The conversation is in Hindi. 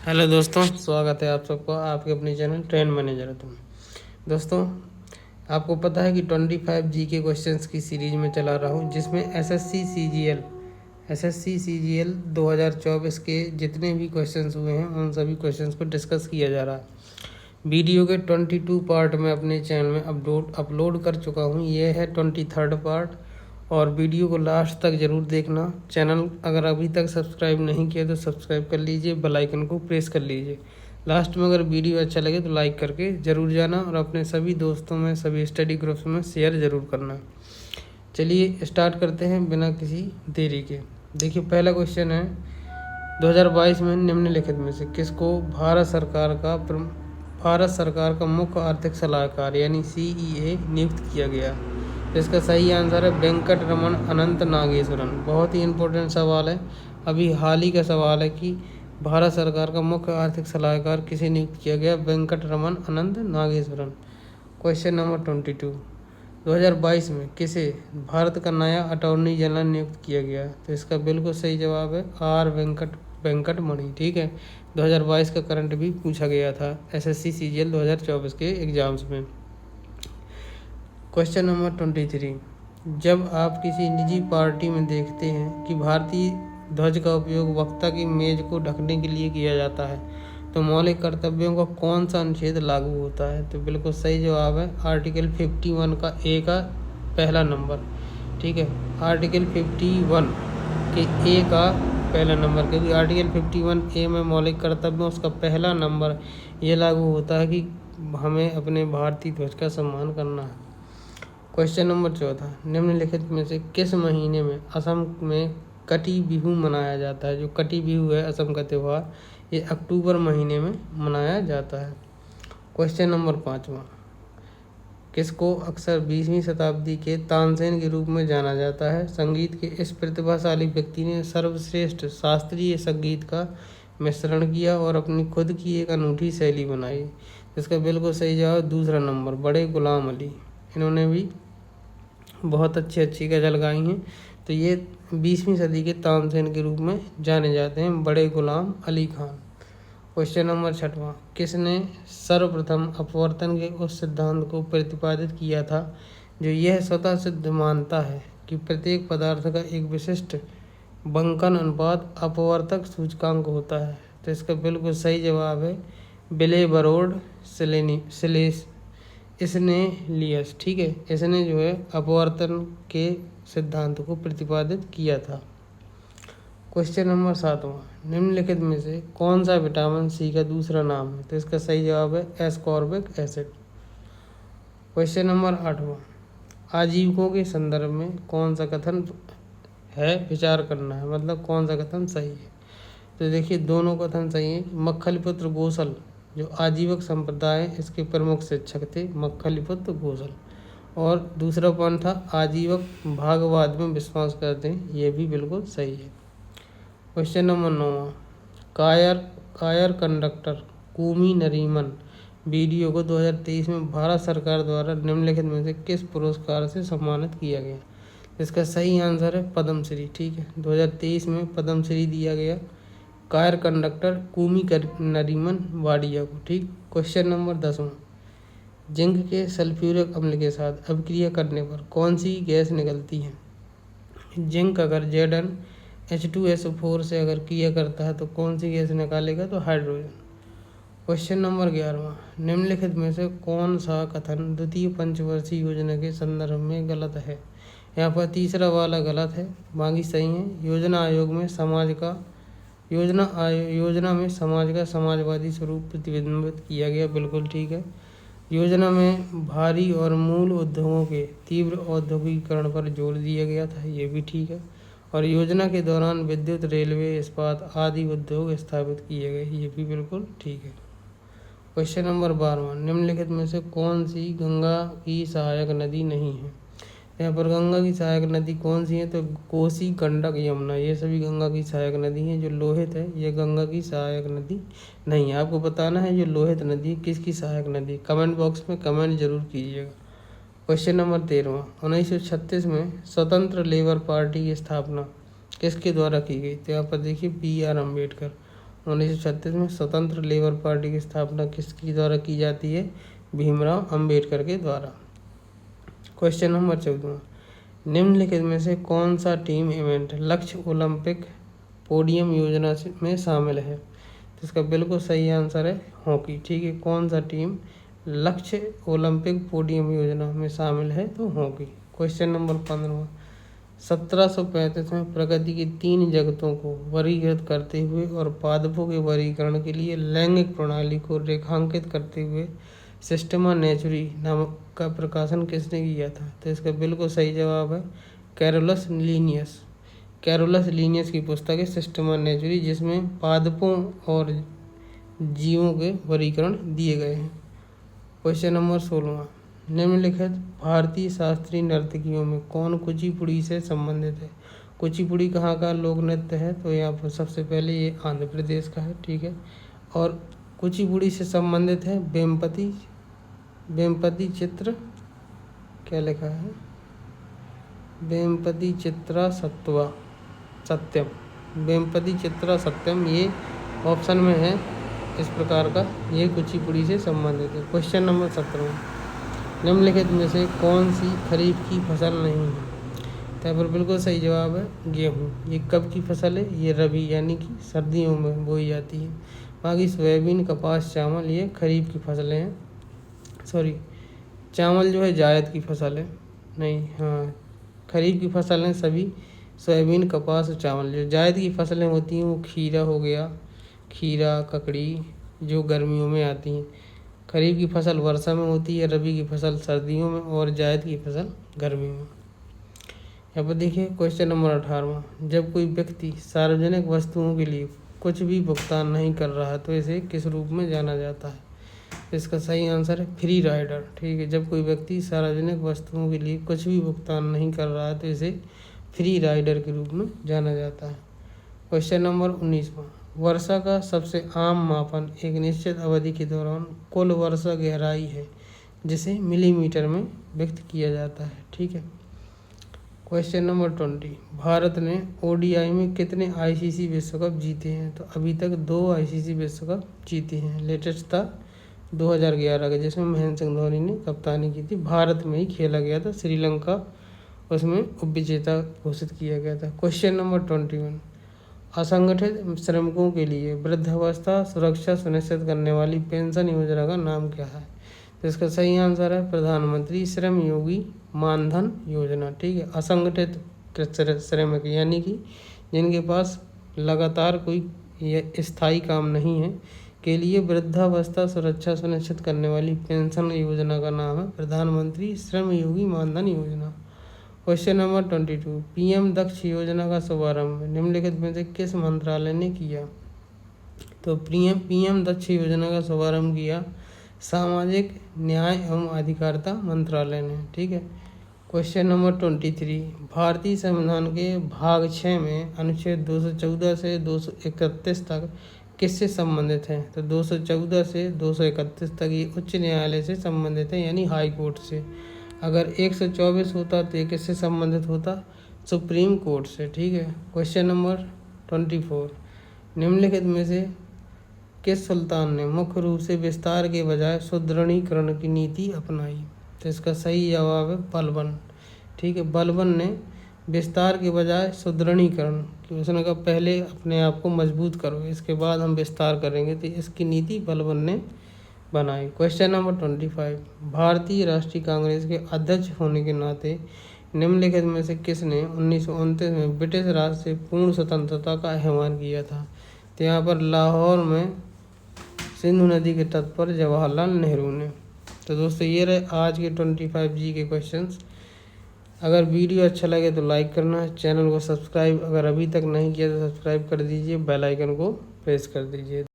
हेलो दोस्तों, स्वागत है आप सबको आपके अपने चैनल ट्रेंड मैनेजर है तुम। दोस्तों, आपको पता है कि 25 जीके क्वेश्चंस की सीरीज में चला रहा हूँ, जिसमें एसएससी सीजीएल 2024 के जितने भी क्वेश्चंस हुए हैं उन सभी क्वेश्चंस को डिस्कस किया जा रहा है। वीडियो के 22 पार्ट में अपने चैनल में अपलोड कर चुका हूँ। ये है 23rd पार्ट और वीडियो को लास्ट तक ज़रूर देखना। चैनल अगर अभी तक सब्सक्राइब नहीं किया तो सब्सक्राइब कर लीजिए, बेल आइकन को प्रेस कर लीजिए। लास्ट में अगर वीडियो अच्छा लगे तो लाइक करके ज़रूर जाना और अपने सभी दोस्तों में, सभी स्टडी ग्रुप्स में शेयर ज़रूर करना। चलिए स्टार्ट करते हैं बिना किसी देरी के। देखिए, पहला क्वेश्चन है 2022 में निम्नलिखित में से किसको भारत सरकार का मुख्य आर्थिक सलाहकार यानी CEA नियुक्त किया गया। इसका सही आंसर है वेंकट रमन अनंत नागेश्वरन। बहुत ही इम्पोर्टेंट सवाल है, अभी हाल ही का सवाल है कि भारत सरकार का मुख्य आर्थिक सलाहकार किसे नियुक्त किया गया। वेंकट रमन अनंत नागेश्वरन। क्वेश्चन नंबर 22, 2022 में किसे भारत का नया अटॉर्नी जनरल नियुक्त किया गया। तो इसका बिल्कुल सही जवाब है R वेंकट मणि। ठीक है, 2022 का करंट भी पूछा गया था SSC CGL 2024 के एग्जाम्स में। क्वेश्चन नंबर 23, जब आप किसी निजी पार्टी में देखते हैं कि भारतीय ध्वज का उपयोग वक्ता की मेज को ढकने के लिए किया जाता है तो मौलिक कर्तव्यों का कौन सा अनुच्छेद लागू होता है। तो बिल्कुल सही जवाब है आर्टिकल 51 का A का पहला नंबर। ठीक है, आर्टिकल 51 के A का पहला नंबर, क्योंकि आर्टिकल 51A में मौलिक कर्तव्यों उसका पहला नंबर ये लागू होता है कि हमें अपने भारतीय ध्वज का सम्मान करना है। क्वेश्चन नंबर 14, निम्नलिखित में से किस महीने में असम में कटी बिहू मनाया जाता है। जो कटी बिहू है असम का त्यौहार, ये अक्टूबर महीने में मनाया जाता है। क्वेश्चन नंबर 5वां, किसको अक्सर 20वीं शताब्दी के तानसेन के रूप में जाना जाता है। संगीत के इस प्रतिभाशाली व्यक्ति ने सर्वश्रेष्ठ शास्त्रीय संगीत का मिश्रण किया और अपनी खुद की एक अनूठी शैली बनाई। इसका बिल्कुल सही जवाब दूसरा नंबर, बड़े गुलाम अली। इन्होंने भी बहुत अच्छी गज़ल गाई हैं। तो ये 20वीं सदी के तानसेन के रूप में जाने जाते हैं, बड़े गुलाम अली खान। क्वेश्चन नंबर 6वां, किसने सर्वप्रथम अपवर्तन के उस सिद्धांत को प्रतिपादित किया था जो यह स्वतः सिद्ध मानता है कि प्रत्येक पदार्थ का एक विशिष्ट बंकन अनुपात अपवर्तक सूचकांक होता है। तो इसका बिल्कुल सही जवाब है बिलेबरोड स्नेलियस। ठीक है, इसने जो है अपवर्तन के सिद्धांत को प्रतिपादित किया था। क्वेश्चन नंबर 7वां, निम्नलिखित में से कौन सा विटामिन C का दूसरा नाम है। तो इसका सही जवाब है एस्कॉर्बिक एसिड। क्वेश्चन नंबर 8वां, आजीविकों के संदर्भ में कौन सा कथन है विचार करना है, मतलब कौन सा कथन सही है। तो देखिए, दोनों कथन सही है। मक्खलीपुत्र गोसल जो आजीवक संप्रदाय है इसके प्रमुख शिक्षक थे मक्खलीपुत्र गोसल, और दूसरा पॉइंट था आजीवक भागवाद में विश्वास करते हैं, ये भी बिल्कुल सही है। क्वेश्चन नंबर 9, कायर कंडक्टर कूमी नरीमन वीडियो को 2023 में भारत सरकार द्वारा निम्नलिखित में से किस पुरस्कार से सम्मानित किया गया। इसका सही आंसर है पद्मश्री। ठीक है, 2023 में पद्मश्री दिया गया कायर कंडक्टर कूमी नरीमन वाडिया को। ठीक, क्वेश्चन नंबर 10वां, जिंक के सल्फ्यूरिक अम्ल के साथ अभिक्रिया करने पर कौन सी गैस निकलती है। जिंक अगर Zn H2SO4 से अगर क्रिया करता है तो कौन सी गैस निकालेगा, तो हाइड्रोजन। क्वेश्चन नंबर 11वां, निम्नलिखित में से कौन सा कथन द्वितीय पंचवर्षीय योजना के संदर्भ में गलत है। यहाँ पर तीसरा वाला गलत है, बाकी सही है। योजना में समाज का समाजवादी स्वरूप प्रतिबिंबित किया गया, बिल्कुल ठीक है। योजना में भारी और मूल उद्योगों के तीव्र औद्योगिकीकरण पर जोर दिया गया था, ये भी ठीक है। और योजना के दौरान विद्युत, रेलवे, इस्पात आदि उद्योग स्थापित किए गए, ये भी बिल्कुल ठीक है। क्वेश्चन नंबर 12वां, निम्नलिखित में से कौन सी गंगा की सहायक नदी नहीं है। यहाँ पर गंगा की सहायक नदी कौन सी है, तो कोसी, गंडक, यमुना, ये सभी गंगा की सहायक नदी हैं। जो लोहित है ये गंगा की सहायक नदी नहीं है। आपको बताना है जो लोहित नदी किसकी सहायक नदी, कमेंट बॉक्स में कमेंट जरूर कीजिएगा। क्वेश्चन नंबर 13वां, 1936 में स्वतंत्र लेबर पार्टी की स्थापना किसके द्वारा की गई। तो यहाँ पर देखिए BR अम्बेडकर। 1936 में स्वतंत्र लेबर पार्टी की स्थापना किसके द्वारा की जाती है? भीमराव अंबेडकर के द्वारा। क्वेश्चन नंबर 14, निम्नलिखित में से कौन सा टीम इवेंट लक्ष्य ओलंपिक पोडियम योजना में शामिल है? तो इसका बिल्कुल सही आंसर है हॉकी। ठीक है, कौन सा टीम लक्ष्य ओलंपिक पोडियम योजना में शामिल है? तो हॉकी। क्वेश्चन नंबर 15, 1735 में प्रगति की 3 जगतों को वर्गीकृत करते हुए और पादपों के वर्गीकरण के लिए लैंगिक प्रणाली को रेखांकित करते हुए सिस्टमा नेचुरी नामक का प्रकाशन किसने किया था? तो इसका बिल्कुल सही जवाब है कैरोलस लीनियस। कैरोलस लीनियस की पुस्तक है सिस्टमा नेचुरी, जिसमें पादपों और जीवों के वर्गीकरण दिए गए हैं। क्वेश्चन नंबर 16, निम्नलिखित भारतीय शास्त्रीय नर्तकियों में कौन कुचिपुड़ी से संबंधित है? कुचिपुड़ी कहाँ का लोक नृत्य है? तो यहाँ पर सबसे पहले ये आंध्र प्रदेश का है। ठीक है, और कुचिपुड़ी से संबंधित है वेम्पति चित्र, क्या लिखा है? वेम्पति चित्रा सत्यम, वेम्पति चित्रा सत्यम, ये ऑप्शन में है इस प्रकार का, ये कुचिपुड़ी से संबंधित है। क्वेश्चन नंबर 17, निम्नलिखित में से कौन सी खरीफ की फसल नहीं है? तो यहाँ पर बिल्कुल सही जवाब है गेहूँ। ये कब की फसल है? ये रबी यानी कि सर्दियों में बोई जाती है। बाकी सोयाबीन, कपास, चावल ये खरीफ की फसलें हैं। सॉरी, चावल जो है जायद की फसल है, नहीं, हाँ, खरीफ की फसल हैं सभी, सोयाबीन, कपास और चावल। जो जायद की फसलें होती हैं वो खीरा हो गया, खीरा, ककड़ी, जो गर्मियों में आती हैं। खरीफ की फसल वर्षा में होती है, रबी की फसल सर्दियों में और जायद की फसल गर्मी में। यहाँ पर देखिए क्वेश्चन नंबर 18, जब कोई व्यक्ति सार्वजनिक वस्तुओं के लिए कुछ भी भुगतान नहीं कर रहा तो इसे किस रूप में जाना जाता है? इसका सही आंसर है फ्री राइडर। ठीक है, जब कोई व्यक्ति सार्वजनिक वस्तुओं के लिए कुछ भी भुगतान नहीं कर रहा है तो इसे फ्री राइडर के रूप में जाना जाता है। क्वेश्चन नंबर 19, वर्षा का सबसे आम मापन एक निश्चित अवधि के दौरान कुल वर्षा गहराई है, जिसे मिलीमीटर में व्यक्त किया जाता है। ठीक है, क्वेश्चन नंबर 20, भारत ने ओडीआई में कितने आईसीसी विश्व कप जीते हैं? तो अभी तक 2 आईसीसी विश्व कप जीते हैं। लेटेस्ट था 2011 का, जिसमें महेंद्र सिंह धोनी ने कप्तानी की थी। भारत में ही खेला गया था, श्रीलंका उसमें उपविजेता घोषित किया गया था। क्वेश्चन नंबर 21, असंगठित श्रमिकों के लिए वृद्धावस्था सुरक्षा सुनिश्चित करने वाली पेंशन योजना का नाम क्या है? तो इसका सही आंसर है प्रधानमंत्री श्रम योगी मानधन योजना। ठीक है, असंगठित श्रमिक यानी कि जिनके पास लगातार कोई स्थायी काम नहीं है के लिए वृद्धावस्था सुरक्षा सुनिश्चित करने वाली पेंशन योजना का नाम है प्रधानमंत्री श्रम योगी मानधन योजना। क्वेश्चन नंबर 22, पीएम दक्ष योजना का शुभारंभ निम्नलिखित में से किस मंत्रालय ने किया? तो पीएम दक्ष योजना का शुभारंभ किया सामाजिक न्याय एवं अधिकारिता मंत्रालय ने। ठीक है, क्वेश्चन नंबर 23, भारतीय संविधान के भाग 6 में अनुच्छेद 214 से 231 तक किससे संबंधित है? तो 214 से 231 तक ये उच्च न्यायालय से संबंधित है, यानी हाई कोर्ट से। अगर 124 होता तो ये किससे संबंधित होता? सुप्रीम कोर्ट से। ठीक है, क्वेश्चन नंबर 24, निम्नलिखित में से किस सुल्तान ने मुख्य रूप से विस्तार के बजाय सुदृढ़ीकरण की नीति अपनाई? तो इसका सही जवाब है बलबन। ठीक है, बलबन ने विस्तार के बजाय सुदृढ़ीकरण, कि उसने कहा पहले अपने आप को मजबूत करो, इसके बाद हम विस्तार करेंगे, तो इसकी नीति बलबन ने बनाई। क्वेश्चन नंबर 25, भारतीय राष्ट्रीय कांग्रेस के अध्यक्ष होने के नाते निम्नलिखित में से किसने 1929 में ब्रिटिश राज से पूर्ण स्वतंत्रता का आह्वान किया था? तो यहाँ पर लाहौर में सिंधु नदी के तट पर जवाहरलाल नेहरू ने। तो दोस्तों ये रहे आज के 25G के क्वेश्चंस। अगर वीडियो अच्छा लगे तो लाइक करना, चैनल को सब्सक्राइब अगर अभी तक नहीं किया तो सब्सक्राइब कर दीजिए, बेल आइकन को प्रेस कर दीजिए।